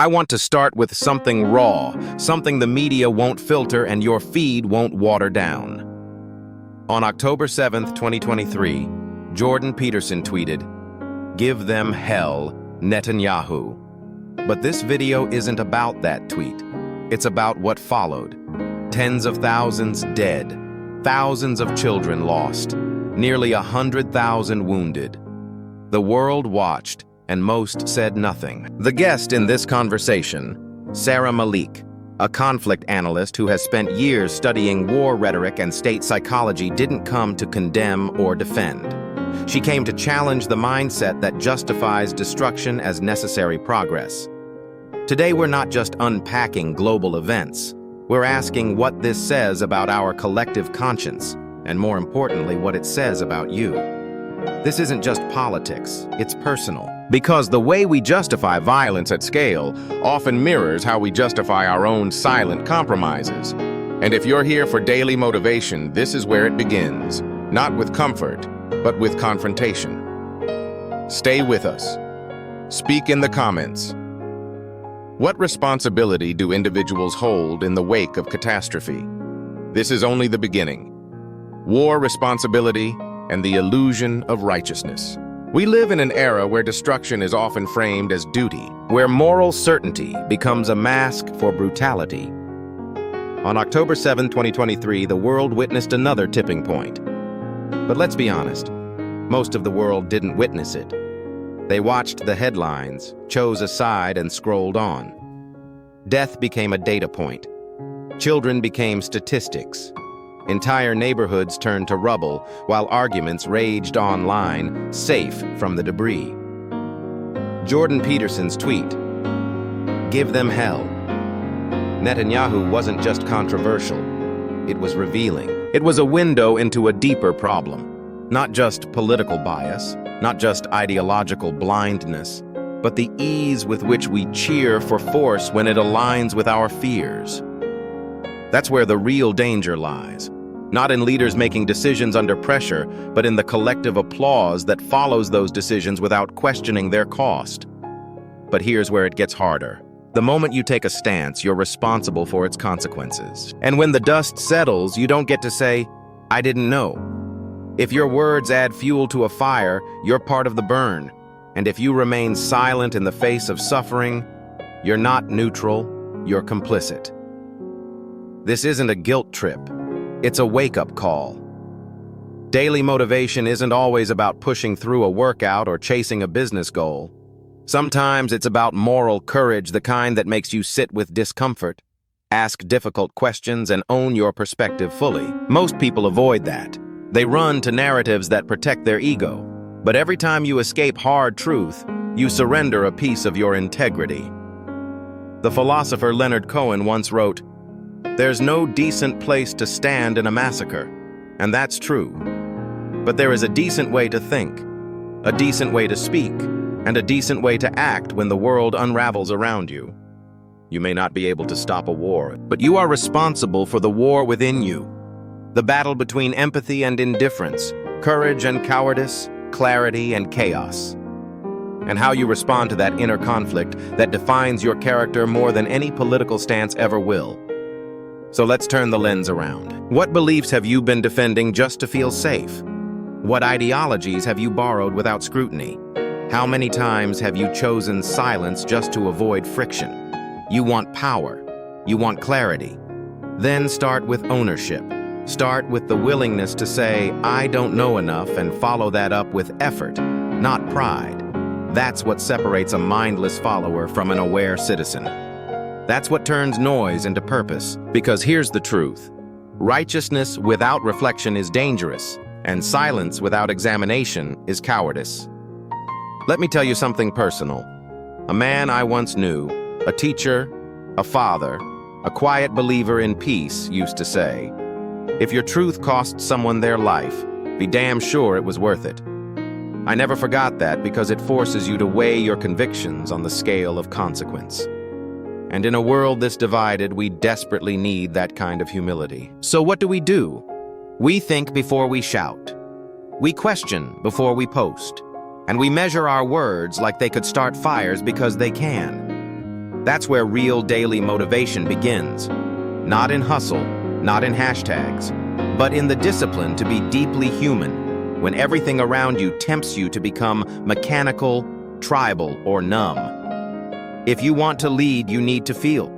I want to start with something raw, something the media won't filter and your feed won't water down. On October 7th, 2023, Jordan Peterson tweeted, "Give them hell, Netanyahu." But this video isn't about that tweet. It's about what followed. Tens of thousands dead, thousands of children lost, nearly 100,000 wounded. The world watched, and most said nothing. The guest in this conversation, Sarah Malik, a conflict analyst who has spent years studying war rhetoric and state psychology, didn't come to condemn or defend. She came to challenge the mindset that justifies destruction as necessary progress. Today, we're not just unpacking global events. We're asking what this says about our collective conscience, and more importantly, what it says about you. This isn't just politics, it's personal. Because the way we justify violence at scale often mirrors how we justify our own silent compromises. And if you're here for daily motivation, this is where it begins. Not with comfort, but with confrontation. Stay with us. Speak in the comments. What responsibility do individuals hold in the wake of catastrophe? This is only the beginning. War responsibility and the illusion of righteousness. We live in an era where destruction is often framed as duty, where moral certainty becomes a mask for brutality. On October 7, 2023, the world witnessed another tipping point. But let's be honest, most of the world didn't witness it. They watched the headlines, chose a side, and scrolled on. Death became a data point. Children became statistics. Entire neighborhoods turned to rubble, while arguments raged online, safe from the debris. Jordan Peterson's tweet, "Give them hell." Netanyahu wasn't just controversial, it was revealing. It was a window into a deeper problem. Not just political bias, not just ideological blindness, but the ease with which we cheer for force when it aligns with our fears. That's where the real danger lies. Not in leaders making decisions under pressure, but in the collective applause that follows those decisions without questioning their cost. But here's where it gets harder. The moment you take a stance, you're responsible for its consequences. And when the dust settles, you don't get to say, "I didn't know." If your words add fuel to a fire, you're part of the burn. And if you remain silent in the face of suffering, you're not neutral, you're complicit. This isn't a guilt trip. It's a wake-up call. Daily motivation isn't always about pushing through a workout or chasing a business goal. Sometimes it's about moral courage, the kind that makes you sit with discomfort, ask difficult questions, and own your perspective fully. Most people avoid that. They run to narratives that protect their ego. But every time you escape hard truth, you surrender a piece of your integrity. The philosopher Leonard Cohen once wrote, "There's no decent place to stand in a massacre," and that's true. But there is a decent way to think, a decent way to speak, and a decent way to act when the world unravels around you. You may not be able to stop a war, but you are responsible for the war within you. The battle between empathy and indifference, courage and cowardice, clarity and chaos. And how you respond to that inner conflict that defines your character more than any political stance ever will. So let's turn the lens around. What beliefs have you been defending just to feel safe? What ideologies have you borrowed without scrutiny? How many times have you chosen silence just to avoid friction? You want power. You want clarity. Then start with ownership. Start with the willingness to say, "I don't know enough," and follow that up with effort, not pride. That's what separates a mindless follower from an aware citizen. That's what turns noise into purpose. Because here's the truth. Righteousness without reflection is dangerous, and silence without examination is cowardice. Let me tell you something personal. A man I once knew, a teacher, a father, a quiet believer in peace, used to say, "If your truth costs someone their life, be damn sure it was worth it." I never forgot that because it forces you to weigh your convictions on the scale of consequence. And in a world this divided, we desperately need that kind of humility. So what do? We think before we shout. We question before we post. And we measure our words like they could start fires because they can. That's where real daily motivation begins. Not in hustle, not in hashtags, but in the discipline to be deeply human, when everything around you tempts you to become mechanical, tribal, or numb. If you want to lead, you need to feel.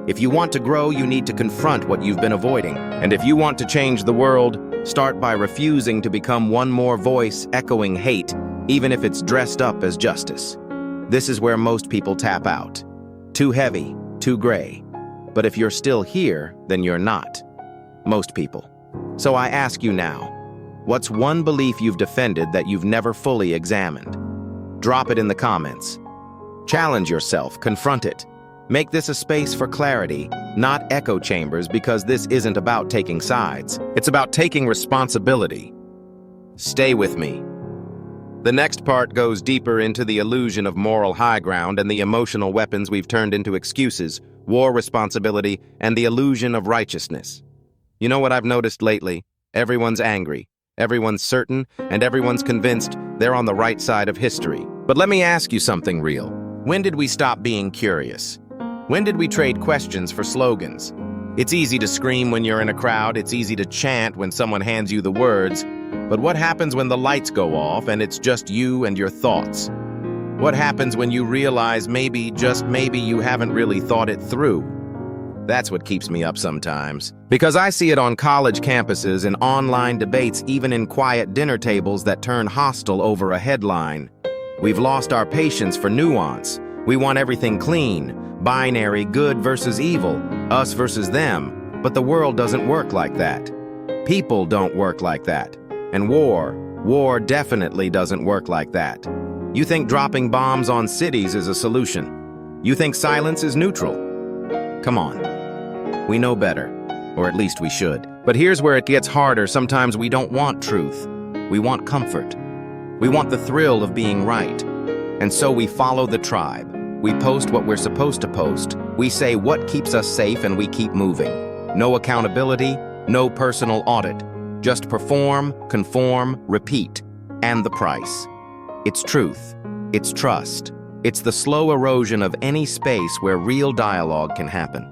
If you want to grow, you need to confront what you've been avoiding. And if you want to change the world, start by refusing to become one more voice echoing hate, even if it's dressed up as justice. This is where most people tap out. Too heavy, too gray. But if you're still here, then you're not. Most people. So I ask you now, what's one belief you've defended that you've never fully examined? Drop it in the comments. Challenge yourself, confront it. Make this a space for clarity, not echo chambers, because this isn't about taking sides. It's about taking responsibility. Stay with me. The next part goes deeper into the illusion of moral high ground and the emotional weapons we've turned into excuses, war responsibility, and the illusion of righteousness. You know what I've noticed lately? Everyone's angry, everyone's certain, and everyone's convinced they're on the right side of history. But let me ask you something real. When did we stop being curious? When did we trade questions for slogans? It's easy to scream when you're in a crowd, it's easy to chant when someone hands you the words, but what happens when the lights go off and it's just you and your thoughts? What happens when you realize maybe, just maybe, you haven't really thought it through? That's what keeps me up sometimes. Because I see it on college campuses, in online debates, even in quiet dinner tables that turn hostile over a headline. We've lost our patience for nuance. We want everything clean, binary, good versus evil, us versus them. But the world doesn't work like that. People don't work like that. And war definitely doesn't work like that. You think dropping bombs on cities is a solution. You think silence is neutral. Come on. We know better, or at least we should. But here's where it gets harder. Sometimes we don't want truth. We want comfort. We want the thrill of being right. And so we follow the tribe. We post what we're supposed to post. We say what keeps us safe, and we keep moving. No accountability, no personal audit. Just perform, conform, repeat. And the price. It's truth. It's trust. It's the slow erosion of any space where real dialogue can happen.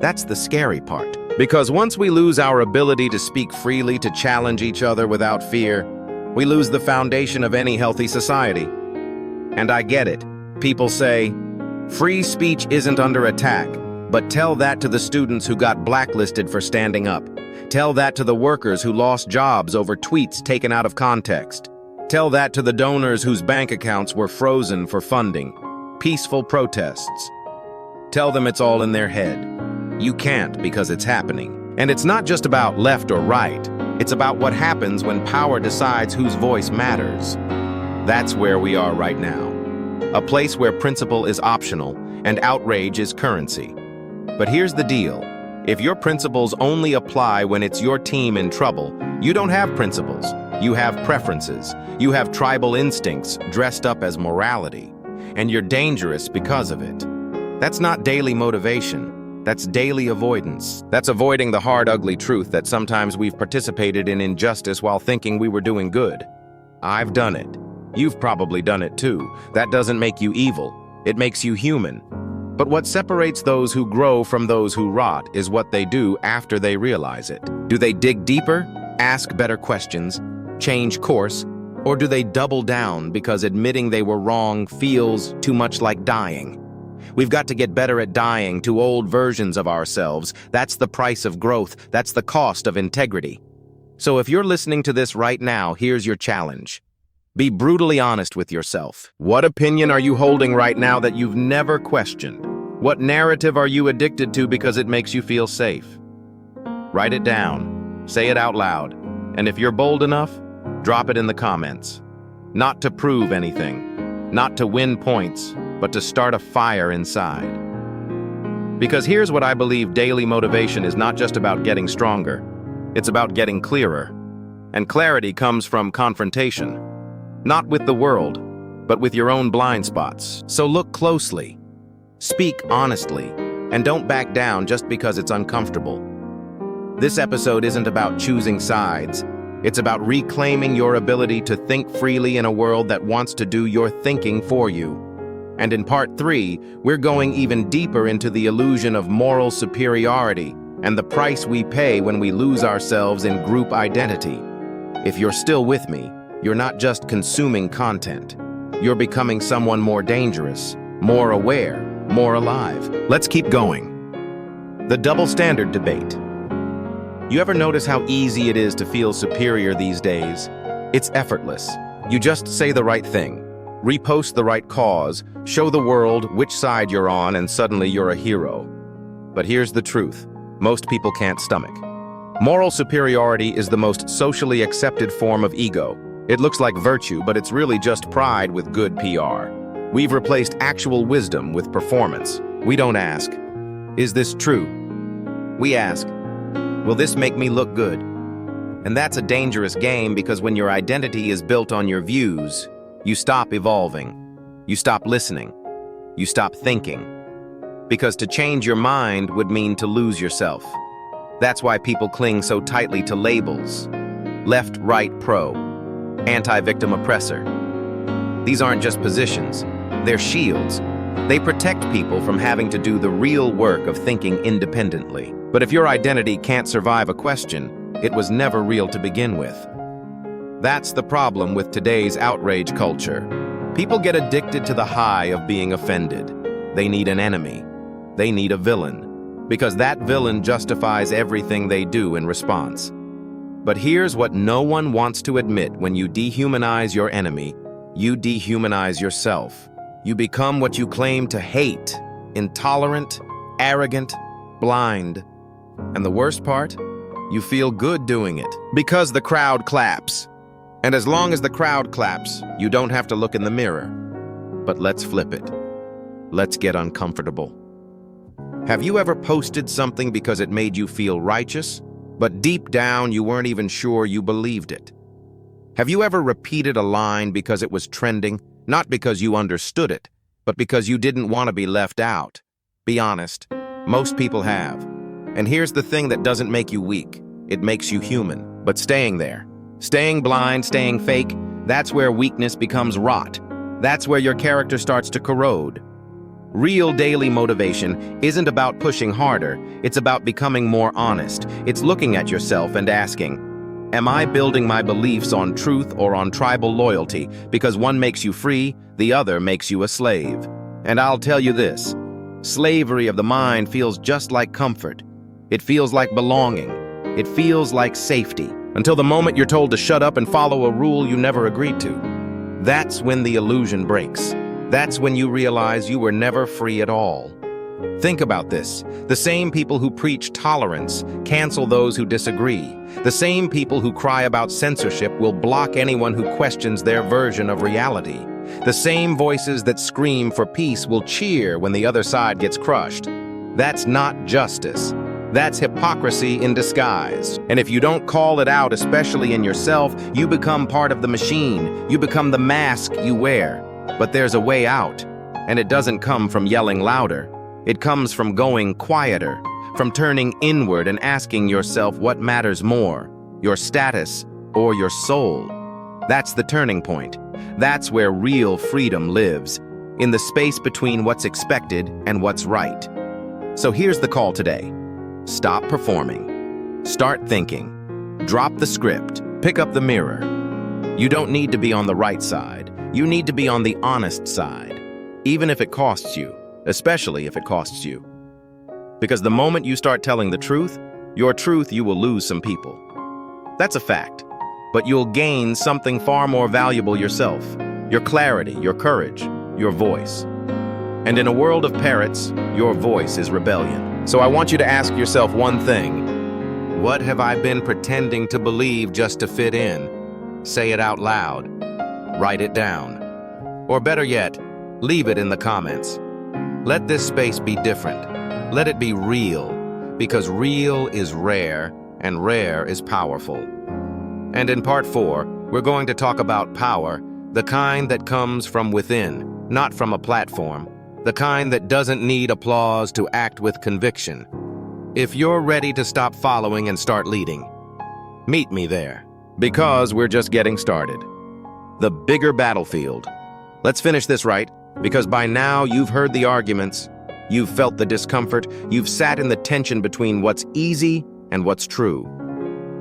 That's the scary part. Because once we lose our ability to speak freely, to challenge each other without fear, we lose the foundation of any healthy society. And I get it. People say, free speech isn't under attack, but tell that to the students who got blacklisted for standing up. Tell that to the workers who lost jobs over tweets taken out of context. Tell that to the donors whose bank accounts were frozen for funding. Peaceful protests. Tell them it's all in their head. You can't, because it's happening. And it's not just about left or right. It's about what happens when power decides whose voice matters. That's where we are right now. A place where principle is optional and outrage is currency. But here's the deal. If your principles only apply when it's your team in trouble, you don't have principles. You have preferences. You have tribal instincts dressed up as morality. And you're dangerous because of it. That's not daily motivation. That's daily avoidance. That's avoiding the hard, ugly truth that sometimes we've participated in injustice while thinking we were doing good. I've done it. You've probably done it too. That doesn't make you evil. It makes you human. But what separates those who grow from those who rot is what they do after they realize it. Do they dig deeper, ask better questions, change course, or do they double down because admitting they were wrong feels too much like dying? We've got to get better at dying to old versions of ourselves. That's the price of growth. That's the cost of integrity. So if you're listening to this right now, here's your challenge. Be brutally honest with yourself. What opinion are you holding right now that you've never questioned? What narrative are you addicted to because it makes you feel safe? Write it down. Say it out loud. And if you're bold enough, drop it in the comments. Not to prove anything, not to win points, but to start a fire inside. Because here's what I believe: daily motivation is not just about getting stronger. It's about getting clearer. And clarity comes from confrontation. Not with the world, but with your own blind spots. So look closely, speak honestly, and don't back down just because it's uncomfortable. This episode isn't about choosing sides. It's about reclaiming your ability to think freely in a world that wants to do your thinking for you. And in part 3, we're going even deeper into the illusion of moral superiority and the price we pay when we lose ourselves in group identity. If you're still with me, you're not just consuming content. You're becoming someone more dangerous, more aware, more alive. Let's keep going. The double standard debate. You ever notice how easy it is to feel superior these days? It's effortless. You just say the right thing, repost the right cause, show the world which side you're on, and suddenly you're a hero. But here's the truth. Most people can't stomach. Moral superiority is the most socially accepted form of ego. It looks like virtue, but it's really just pride with good PR. We've replaced actual wisdom with performance. We don't ask, is this true? We ask, will this make me look good? And that's a dangerous game because when your identity is built on your views, you stop evolving, you stop listening, you stop thinking. Because to change your mind would mean to lose yourself. That's why people cling so tightly to labels. Left, right, pro, anti-victim, oppressor. These aren't just positions, they're shields. They protect people from having to do the real work of thinking independently. But if your identity can't survive a question, it was never real to begin with. That's the problem with today's outrage culture. People get addicted to the high of being offended. They need an enemy. They need a villain, because that villain justifies everything they do in response. But here's what no one wants to admit: when you dehumanize your enemy, you dehumanize yourself. You become what you claim to hate: intolerant, arrogant, blind. And the worst part? You feel good doing it, because the crowd claps. And as long as the crowd claps, you don't have to look in the mirror. But let's flip it. Let's get uncomfortable. Have you ever posted something because it made you feel righteous, but deep down you weren't even sure you believed it? Have you ever repeated a line because it was trending, not because you understood it, but because you didn't want to be left out? Be honest, most people have. And here's the thing that doesn't make you weak. It makes you human. But staying there, staying blind, staying fake, that's where weakness becomes rot. That's where your character starts to corrode. Real daily motivation isn't about pushing harder, it's about becoming more honest. It's looking at yourself and asking, am I building my beliefs on truth or on tribal loyalty? Because one makes you free, the other makes you a slave. And I'll tell you this, slavery of the mind feels just like comfort. It feels like belonging. It feels like safety. Until the moment you're told to shut up and follow a rule you never agreed to. That's when the illusion breaks. That's when you realize you were never free at all. Think about this. The same people who preach tolerance cancel those who disagree. The same people who cry about censorship will block anyone who questions their version of reality. The same voices that scream for peace will cheer when the other side gets crushed. That's not justice. That's hypocrisy in disguise. And if you don't call it out, especially in yourself, you become part of the machine. You become the mask you wear. But there's a way out, and it doesn't come from yelling louder. It comes from going quieter, from turning inward and asking yourself what matters more, your status or your soul. That's the turning point. That's where real freedom lives, in the space between what's expected and what's right. So here's the call today. Stop performing. Start thinking. Drop the script. Pick up the mirror. You don't need to be on the right side. You need to be on the honest side, even if it costs you, especially if it costs you. Because the moment you start telling the truth, your truth, you will lose some people. That's a fact. But you'll gain something far more valuable yourself, your clarity, your courage, your voice. And in a world of parrots, your voice is rebellion. So I want you to ask yourself one thing. What have I been pretending to believe just to fit in? Say it out loud. Write it down. Or better yet, leave it in the comments. Let this space be different. Let it be real, because real is rare, and rare is powerful. And in part 4, we're going to talk about power, the kind that comes from within, not from a platform, the kind that doesn't need applause to act with conviction. If you're ready to stop following and start leading, meet me there, because we're just getting started. The bigger battlefield. Let's finish this right. Because by now you've heard the arguments, you've felt the discomfort, you've sat in the tension between what's easy and what's true.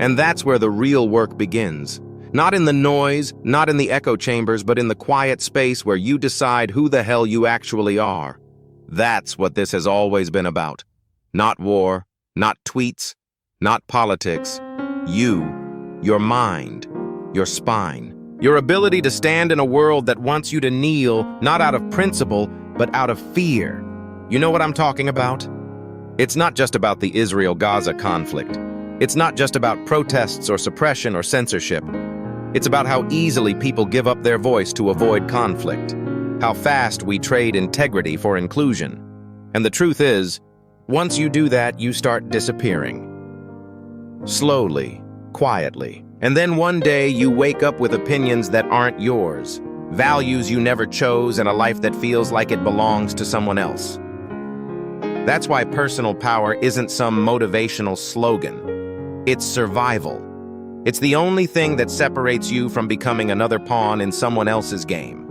And that's where the real work begins. Not in the noise, not in the echo chambers, but in the quiet space where you decide who the hell you actually are. That's what this has always been about. Not war, not tweets, not politics. You, your mind, your spine. Your ability to stand in a world that wants you to kneel, not out of principle, but out of fear. You know what I'm talking about? It's not just about the Israel-Gaza conflict. It's not just about protests or suppression or censorship. It's about how easily people give up their voice to avoid conflict. How fast we trade integrity for inclusion. And the truth is, once you do that, you start disappearing. Slowly, quietly. And then one day you wake up with opinions that aren't yours, values you never chose, and a life that feels like it belongs to someone else. That's why personal power isn't some motivational slogan. It's survival. It's the only thing that separates you from becoming another pawn in someone else's game.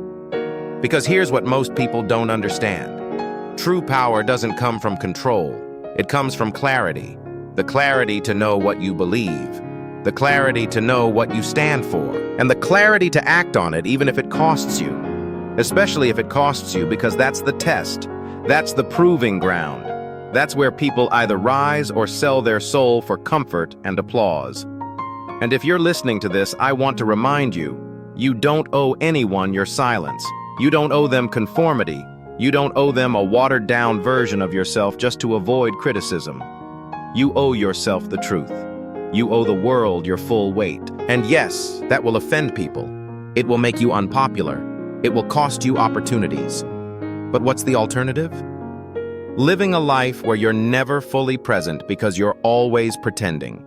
Because here's what most people don't understand. True power doesn't come from control. It comes from clarity. The clarity to know what you believe. The clarity to know what you stand for, and the clarity to act on it even if it costs you. Especially if it costs you, because that's the test. That's the proving ground. That's where people either rise or sell their soul for comfort and applause. And if you're listening to this, I want to remind you, you don't owe anyone your silence. You don't owe them conformity. You don't owe them a watered-down version of yourself just to avoid criticism. You owe yourself the truth. You owe the world your full weight. And yes, that will offend people. It will make you unpopular. It will cost you opportunities. But what's the alternative? Living a life where you're never fully present because you're always pretending.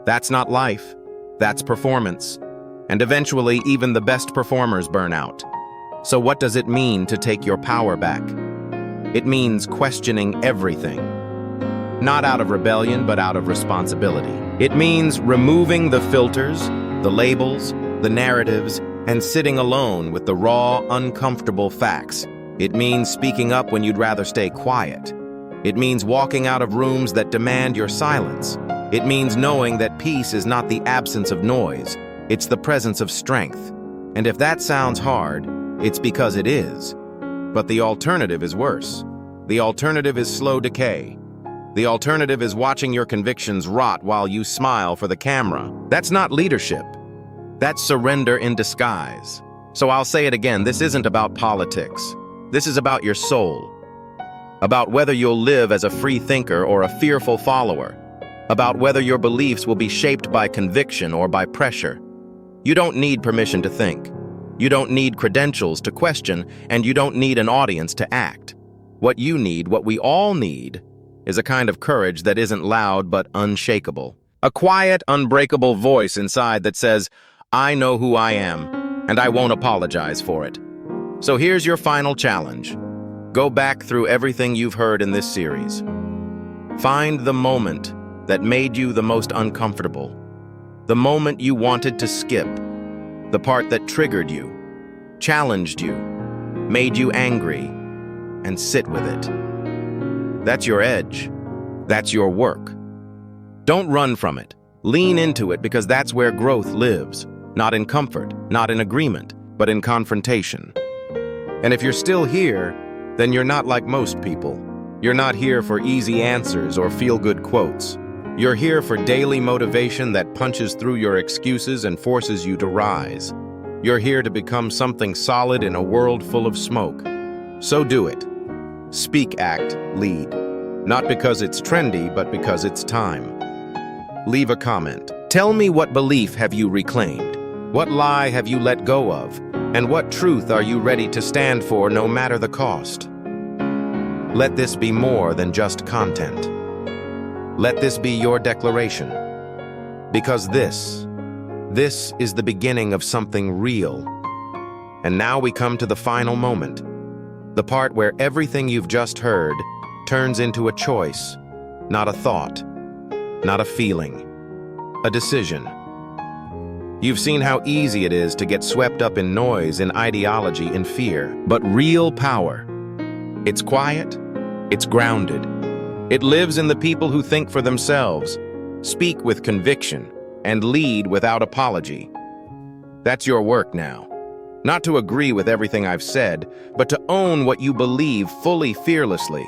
That's not life. That's performance. And eventually, even the best performers burn out. So what does it mean to take your power back? It means questioning everything. Not out of rebellion, but out of responsibility. It means removing the filters, the labels, the narratives, and sitting alone with the raw, uncomfortable facts. It means speaking up when you'd rather stay quiet. It means walking out of rooms that demand your silence. It means knowing that peace is not the absence of noise, it's the presence of strength. And if that sounds hard, it's because it is. But the alternative is worse. The alternative is slow decay. The alternative is watching your convictions rot while you smile for the camera. That's not leadership. That's surrender in disguise. So I'll say it again, this isn't about politics. This is about your soul. About whether you'll live as a free thinker or a fearful follower. About whether your beliefs will be shaped by conviction or by pressure. You don't need permission to think. You don't need credentials to question, and you don't need an audience to act. What you need, what we all need, is a kind of courage that isn't loud but unshakable. A quiet, unbreakable voice inside that says, I know who I am, and I won't apologize for it. So here's your final challenge. Go back through everything you've heard in this series. Find the moment that made you the most uncomfortable. The moment you wanted to skip. The part that triggered you, challenged you, made you angry, and sit with it. That's your edge. That's your work. Don't run from it. Lean into it because that's where growth lives. Not in comfort, not in agreement, but in confrontation. And if you're still here, then you're not like most people. You're not here for easy answers or feel-good quotes. You're here for daily motivation that punches through your excuses and forces you to rise. You're here to become something solid in a world full of smoke. So do it. Speak, act, lead. Not because it's trendy, but because it's time. Leave a comment. Tell me, what belief have you reclaimed? What lie have you let go of? And what truth are you ready to stand for no matter the cost? Let this be more than just content. Let this be your declaration. Because this is the beginning of something real. And now we come to the final moment. The part where everything you've just heard turns into a choice, not a thought, not a feeling, a decision. You've seen how easy it is to get swept up in noise, in ideology, in fear. But real power, it's quiet, it's grounded. It lives in the people who think for themselves, speak with conviction, and lead without apology. That's your work now. Not to agree with everything I've said, but to own what you believe fully, fearlessly.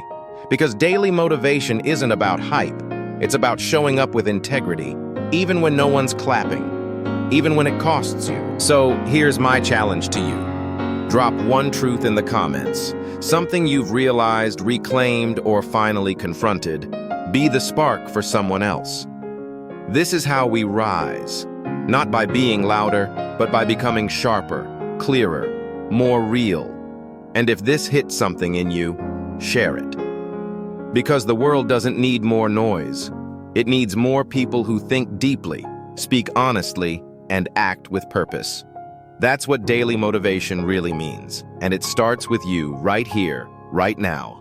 Because daily motivation isn't about hype. It's about showing up with integrity, even when no one's clapping, even when it costs you. So here's my challenge to you. Drop one truth in the comments, something you've realized, reclaimed, or finally confronted. Be the spark for someone else. This is how we rise, not by being louder, but by becoming sharper, clearer, more real. And if this hits something in you, share it. Because the world doesn't need more noise. It needs more people who think deeply, speak honestly, and act with purpose. That's what daily motivation really means, and it starts with you right here, right now.